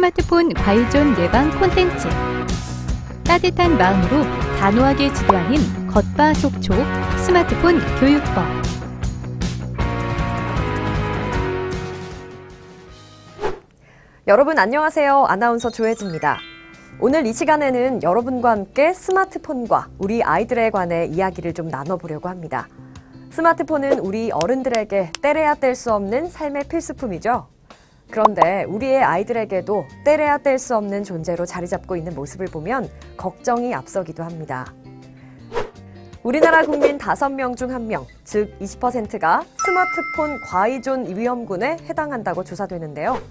스마트폰 과의존 예방 콘텐츠. 따뜻한 마음으로 단호하게 지도하는 겉바속촉 스마트폰 교육법. 여러분 안녕하세요. 아나운서 조혜지입니다. 오늘 이 시간에는 여러분과 함께 스마트폰과 우리 아이들에 관해 이야기를 좀 나눠보려고 합니다. 스마트폰은 우리 어른들에게 떼래야 뗄 수 없는 삶의 필수품이죠. 그런데 우리의 아이들에게도 떼래야 뗄 수 없는 존재로 자리 잡고 있는 모습을 보면 걱정이 앞서기도 합니다. 우리나라 국민 5명 중 1명, 즉 20%가 스마트폰 과의존 위험군에 해당한다고 조사되는데요.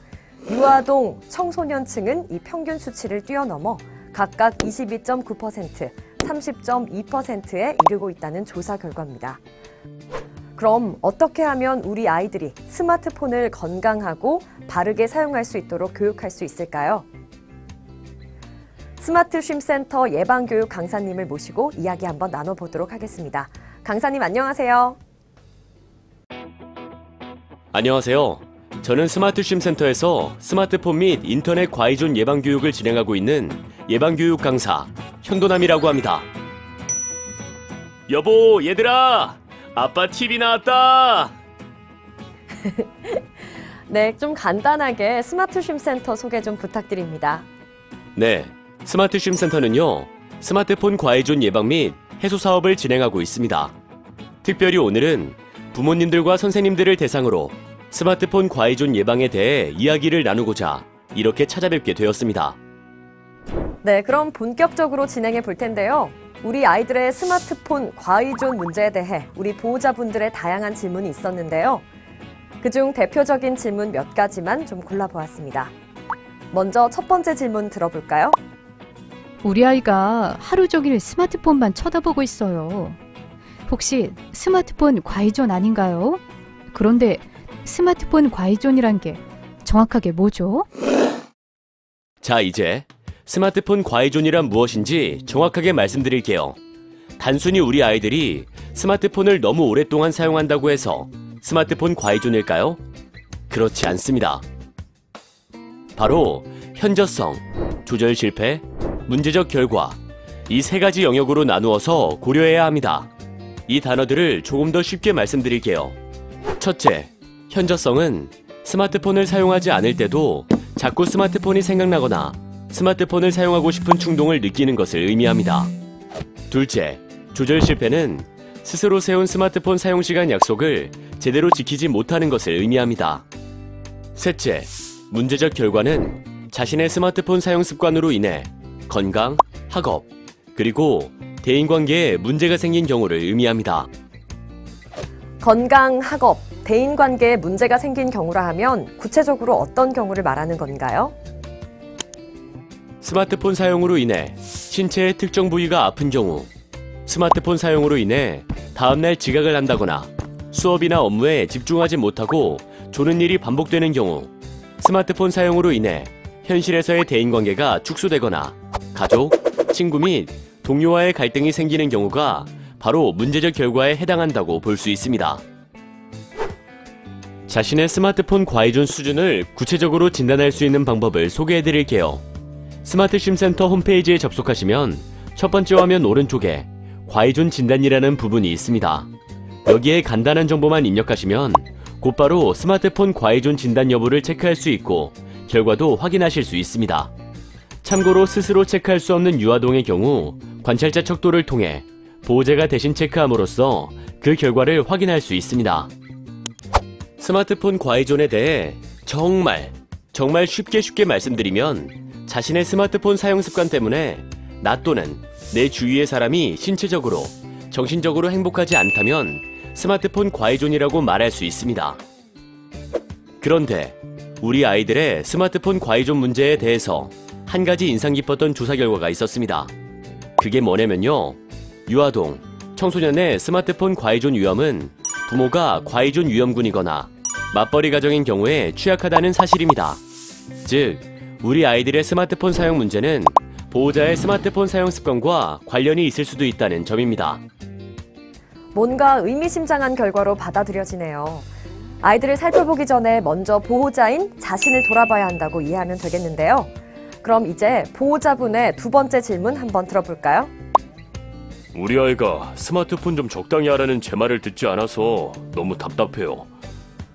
유아동, 청소년층은 이 평균 수치를 뛰어넘어 각각 22.9%, 30.2%에 이르고 있다는 조사 결과입니다. 그럼 어떻게 하면 우리 아이들이 스마트폰을 건강하고 바르게 사용할 수 있도록 교육할 수 있을까요? 스마트 쉼센터 예방교육 강사님을 모시고 이야기 한번 나눠보도록 하겠습니다. 강사님 안녕하세요. 안녕하세요. 저는 스마트 쉼센터에서 스마트폰 및 인터넷 과의존 예방교육을 진행하고 있는 예방교육 강사 현도남이라고 합니다. 여보, 얘들아! 아빠 TV 나왔다! 네, 좀 간단하게 스마트 쉼센터 소개 좀 부탁드립니다. 네, 스마트 쉼센터는요, 스마트폰 과의존 예방 및 해소 사업을 진행하고 있습니다. 특별히 오늘은 부모님들과 선생님들을 대상으로 스마트폰 과의존 예방에 대해 이야기를 나누고자 이렇게 찾아뵙게 되었습니다. 네, 그럼 본격적으로 진행해 볼 텐데요. 우리 아이들의 스마트폰 과의존 문제에 대해 우리 보호자분들의 다양한 질문이 있었는데요. 그중 대표적인 질문 몇 가지만 좀 골라보았습니다. 먼저 첫 번째 질문 들어볼까요? 우리 아이가 하루 종일 스마트폰만 쳐다보고 있어요. 혹시 스마트폰 과의존 아닌가요? 그런데 스마트폰 과의존이란 게 정확하게 뭐죠? 자, 이제 스마트폰 과의존이란 무엇인지 정확하게 말씀드릴게요. 단순히 우리 아이들이 스마트폰을 너무 오랫동안 사용한다고 해서 스마트폰 과의존일까요? 그렇지 않습니다. 바로 현저성, 조절 실패, 문제적 결과, 이 세 가지 영역으로 나누어서 고려해야 합니다. 이 단어들을 조금 더 쉽게 말씀드릴게요. 첫째, 현저성은 스마트폰을 사용하지 않을 때도 자꾸 스마트폰이 생각나거나 스마트폰을 사용하고 싶은 충동을 느끼는 것을 의미합니다. 둘째, 조절 실패는 스스로 세운 스마트폰 사용 시간 약속을 제대로 지키지 못하는 것을 의미합니다. 셋째, 문제적 결과는 자신의 스마트폰 사용 습관으로 인해 건강, 학업, 그리고 대인관계에 문제가 생긴 경우를 의미합니다. 건강, 학업, 대인관계에 문제가 생긴 경우라 하면 구체적으로 어떤 경우를 말하는 건가요? 스마트폰 사용으로 인해 신체의 특정 부위가 아픈 경우, 스마트폰 사용으로 인해 다음날 지각을 한다거나 수업이나 업무에 집중하지 못하고 조는 일이 반복되는 경우, 스마트폰 사용으로 인해 현실에서의 대인관계가 축소되거나 가족, 친구 및 동료와의 갈등이 생기는 경우가 바로 문제적 결과에 해당한다고 볼 수 있습니다. 자신의 스마트폰 과의존 수준을 구체적으로 진단할 수 있는 방법을 소개해드릴게요. 스마트 쉼센터 홈페이지에 접속하시면 첫 번째 화면 오른쪽에 과의존 진단이라는 부분이 있습니다. 여기에 간단한 정보만 입력하시면 곧바로 스마트폰 과의존 진단 여부를 체크할 수 있고 결과도 확인하실 수 있습니다. 참고로 스스로 체크할 수 없는 유아동의 경우 관찰자 척도를 통해 보호자가 대신 체크함으로써 그 결과를 확인할 수 있습니다. 스마트폰 과의존에 대해 정말 쉽게 말씀드리면 자신의 스마트폰 사용 습관 때문에 나 또는 내 주위의 사람이 신체적으로, 정신적으로 행복하지 않다면 스마트폰 과의존이라고 말할 수 있습니다. 그런데 우리 아이들의 스마트폰 과의존 문제에 대해서 한 가지 인상 깊었던 조사 결과가 있었습니다. 그게 뭐냐면요. 유아동, 청소년의 스마트폰 과의존 위험은 부모가 과의존 위험군이거나 맞벌이 가정인 경우에 취약하다는 사실입니다. 즉, 우리 아이들의 스마트폰 사용 문제는 보호자의 스마트폰 사용 습관과 관련이 있을 수도 있다는 점입니다. 뭔가 의미심장한 결과로 받아들여지네요. 아이들을 살펴보기 전에 먼저 보호자인 자신을 돌아봐야 한다고 이해하면 되겠는데요. 그럼 이제 보호자분의 두 번째 질문 한번 들어볼까요? 우리 아이가 스마트폰 좀 적당히 하라는 제 말을 듣지 않아서 너무 답답해요.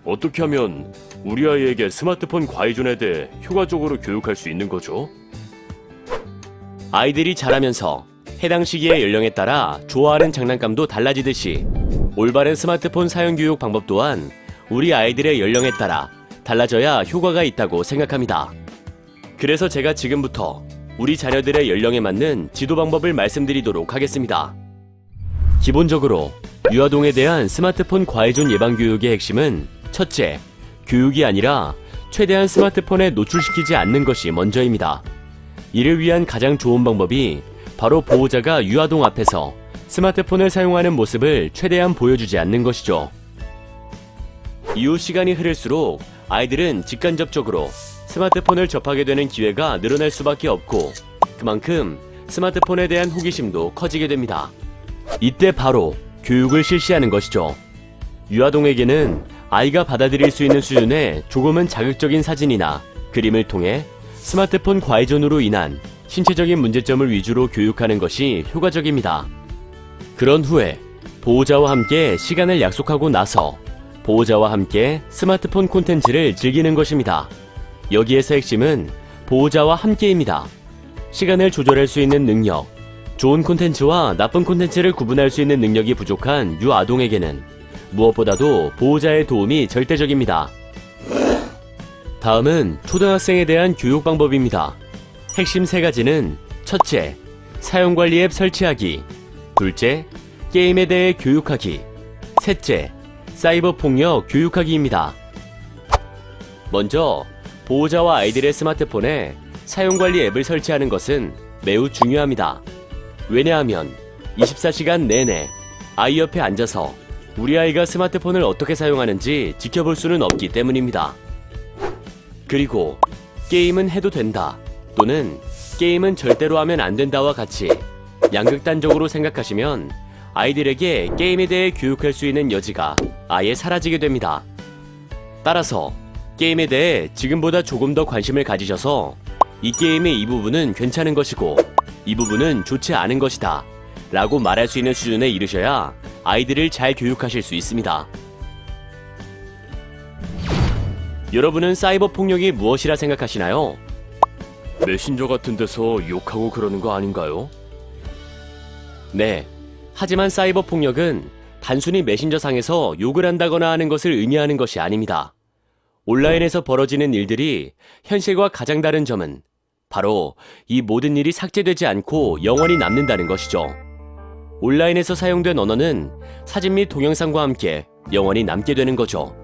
어떻게 하면 우리 아이에게 스마트폰 과의존에 대해 효과적으로 교육할 수 있는 거죠? 아이들이 자라면서 해당 시기의 연령에 따라 좋아하는 장난감도 달라지듯이 올바른 스마트폰 사용 교육 방법 또한 우리 아이들의 연령에 따라 달라져야 효과가 있다고 생각합니다. 그래서 제가 지금부터 우리 자녀들의 연령에 맞는 지도 방법을 말씀드리도록 하겠습니다. 기본적으로 유아동에 대한 스마트폰 과의존 예방 교육의 핵심은 첫째, 교육이 아니라 최대한 스마트폰에 노출시키지 않는 것이 먼저입니다. 이를 위한 가장 좋은 방법이 바로 보호자가 유아동 앞에서 스마트폰을 사용하는 모습을 최대한 보여주지 않는 것이죠. 이후 시간이 흐를수록 아이들은 직간접적으로 스마트폰을 접하게 되는 기회가 늘어날 수밖에 없고 그만큼 스마트폰에 대한 호기심도 커지게 됩니다. 이때 바로 교육을 실시하는 것이죠. 유아동에게는 아이가 받아들일 수 있는 수준의 조금은 자극적인 사진이나 그림을 통해 스마트폰 과의존으로 인한 신체적인 문제점을 위주로 교육하는 것이 효과적입니다. 그런 후에 보호자와 함께 시간을 약속하고 나서 보호자와 함께 스마트폰 콘텐츠를 즐기는 것입니다. 여기에서 핵심은 보호자와 함께입니다. 시간을 조절할 수 있는 능력, 좋은 콘텐츠와 나쁜 콘텐츠를 구분할 수 있는 능력이 부족한 유아동에게는 무엇보다도 보호자의 도움이 절대적입니다. 다음은 초등학생에 대한 교육 방법입니다. 핵심 3가지는 첫째, 사용관리 앱 설치하기, 둘째, 게임에 대해 교육하기, 셋째, 사이버 폭력 교육하기입니다. 먼저 보호자와 아이들의 스마트폰에 사용관리 앱을 설치하는 것은 매우 중요합니다. 왜냐하면 24시간 내내 아이 옆에 앉아서 우리 아이가 스마트폰을 어떻게 사용하는지 지켜볼 수는 없기 때문입니다. 그리고 게임은 해도 된다 또는 게임은 절대로 하면 안 된다와 같이 양극단적으로 생각하시면 아이들에게 게임에 대해 교육할 수 있는 여지가 아예 사라지게 됩니다. 따라서 게임에 대해 지금보다 조금 더 관심을 가지셔서 이 게임의 이 부분은 괜찮은 것이고 이 부분은 좋지 않은 것이다 라고 말할 수 있는 수준에 이르셔야 아이들을 잘 교육하실 수 있습니다. 여러분은 사이버 폭력이 무엇이라 생각하시나요? 메신저 같은 데서 욕하고 그러는 거 아닌가요? 네. 하지만 사이버 폭력은 단순히 메신저상에서 욕을 한다거나 하는 것을 의미하는 것이 아닙니다. 온라인에서 벌어지는 일들이 현실과 가장 다른 점은 바로 이 모든 일이 삭제되지 않고 영원히 남는다는 것이죠. 온라인에서 사용된 언어는 사진 및 동영상과 함께 영원히 남게 되는 거죠.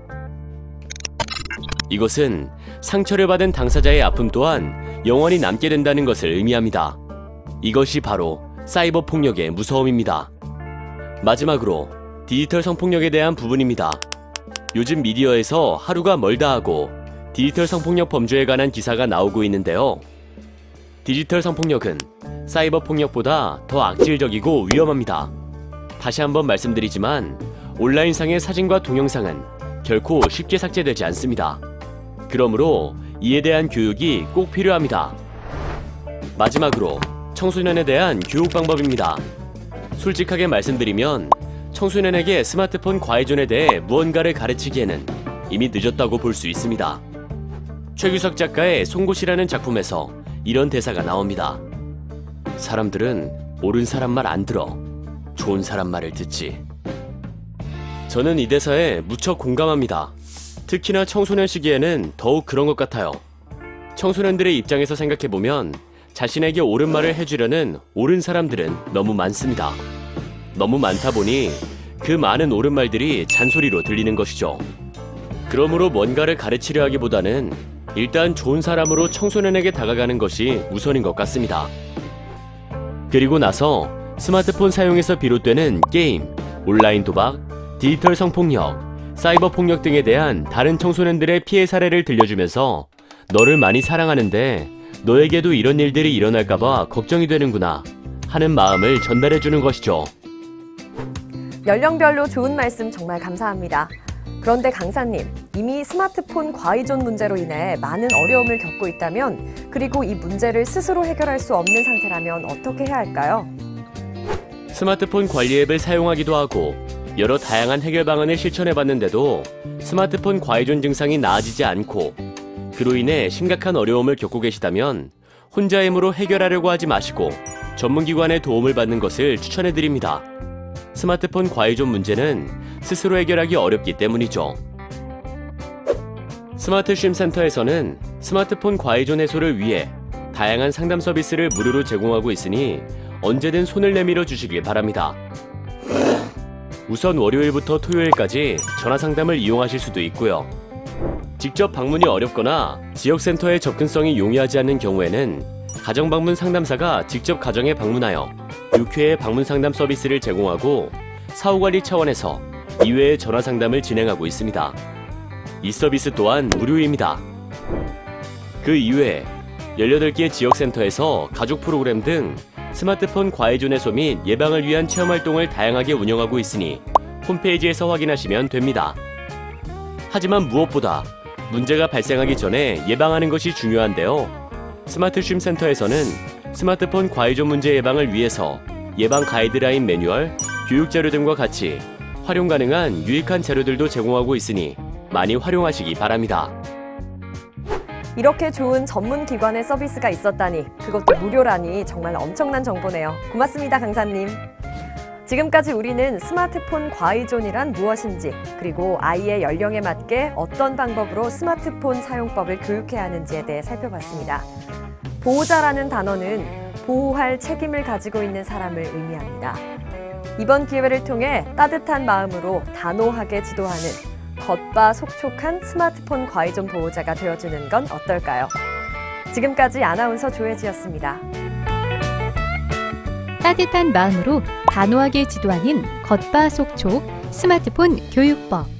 이것은 상처를 받은 당사자의 아픔 또한 영원히 남게 된다는 것을 의미합니다. 이것이 바로 사이버 폭력의 무서움입니다. 마지막으로 디지털 성폭력에 대한 부분입니다. 요즘 미디어에서 하루가 멀다 하고 디지털 성폭력 범죄에 관한 기사가 나오고 있는데요. 디지털 성폭력은 사이버 폭력보다 더 악질적이고 위험합니다. 다시 한번 말씀드리지만 온라인상의 사진과 동영상은 결코 쉽게 삭제되지 않습니다. 그러므로 이에 대한 교육이 꼭 필요합니다. 마지막으로 청소년에 대한 교육 방법입니다. 솔직하게 말씀드리면 청소년에게 스마트폰 과의존에 대해 무언가를 가르치기에는 이미 늦었다고 볼 수 있습니다. 최규석 작가의 송곳이라는 작품에서 이런 대사가 나옵니다. 사람들은 옳은 사람 말 안 들어. 좋은 사람 말을 듣지. 저는 이 대사에 무척 공감합니다. 특히나 청소년 시기에는 더욱 그런 것 같아요. 청소년들의 입장에서 생각해보면 자신에게 옳은 말을 해주려는 옳은 사람들은 너무 많습니다. 너무 많다 보니 그 많은 옳은 말들이 잔소리로 들리는 것이죠. 그러므로 뭔가를 가르치려 하기보다는 일단 좋은 사람으로 청소년에게 다가가는 것이 우선인 것 같습니다. 그리고 나서 스마트폰 사용에서 비롯되는 게임, 온라인 도박, 디지털 성폭력, 사이버 폭력 등에 대한 다른 청소년들의 피해 사례를 들려주면서 너를 많이 사랑하는데 너에게도 이런 일들이 일어날까봐 걱정이 되는구나 하는 마음을 전달해주는 것이죠. 연령별로 좋은 말씀 정말 감사합니다. 그런데 강사님, 이미 스마트폰 과의존 문제로 인해 많은 어려움을 겪고 있다면, 그리고 이 문제를 스스로 해결할 수 없는 상태라면 어떻게 해야 할까요? 스마트폰 관리 앱을 사용하기도 하고 여러 다양한 해결 방안을 실천해봤는데도 스마트폰 과의존 증상이 나아지지 않고 그로 인해 심각한 어려움을 겪고 계시다면 혼자 힘으로 해결하려고 하지 마시고 전문기관의 도움을 받는 것을 추천해드립니다. 스마트폰 과의존 문제는 스스로 해결하기 어렵기 때문이죠. 스마트 쉼 센터에서는 스마트폰 과의존 해소를 위해 다양한 상담 서비스를 무료로 제공하고 있으니 언제든 손을 내밀어 주시길 바랍니다. 우선 월요일부터 토요일까지 전화 상담을 이용하실 수도 있고요. 직접 방문이 어렵거나 지역센터의 접근성이 용이하지 않는 경우에는 가정방문 상담사가 직접 가정에 방문하여 6회의 방문 상담 서비스를 제공하고 사후관리 차원에서 2회의 전화 상담을 진행하고 있습니다. 이 서비스 또한 무료입니다. 그 이외에 18개 지역센터에서 가족 프로그램 등 스마트폰 과의존 해소 및 예방을 위한 체험활동을 다양하게 운영하고 있으니 홈페이지에서 확인하시면 됩니다. 하지만 무엇보다 문제가 발생하기 전에 예방하는 것이 중요한데요. 스마트 쉼 센터에서는 스마트폰 과의존 문제 예방을 위해서 예방 가이드라인 매뉴얼, 교육자료 등과 같이 활용 가능한 유익한 자료들도 제공하고 있으니 많이 활용하시기 바랍니다. 이렇게 좋은 전문 기관의 서비스가 있었다니, 그것도 무료라니 정말 엄청난 정보네요. 고맙습니다, 강사님. 지금까지 우리는 스마트폰 과의존이란 무엇인지, 그리고 아이의 연령에 맞게 어떤 방법으로 스마트폰 사용법을 교육해야 하는지에 대해 살펴봤습니다. 보호자라는 단어는 보호할 책임을 가지고 있는 사람을 의미합니다. 이번 기회를 통해 따뜻한 마음으로 단호하게 지도하는 겉바속촉한 스마트폰 과의존 보호자가 되어주는 건 어떨까요? 지금까지 아나운서 조혜지였습니다. 따뜻한 마음으로 단호하게 지도하는 겉바속촉 스마트폰 교육법.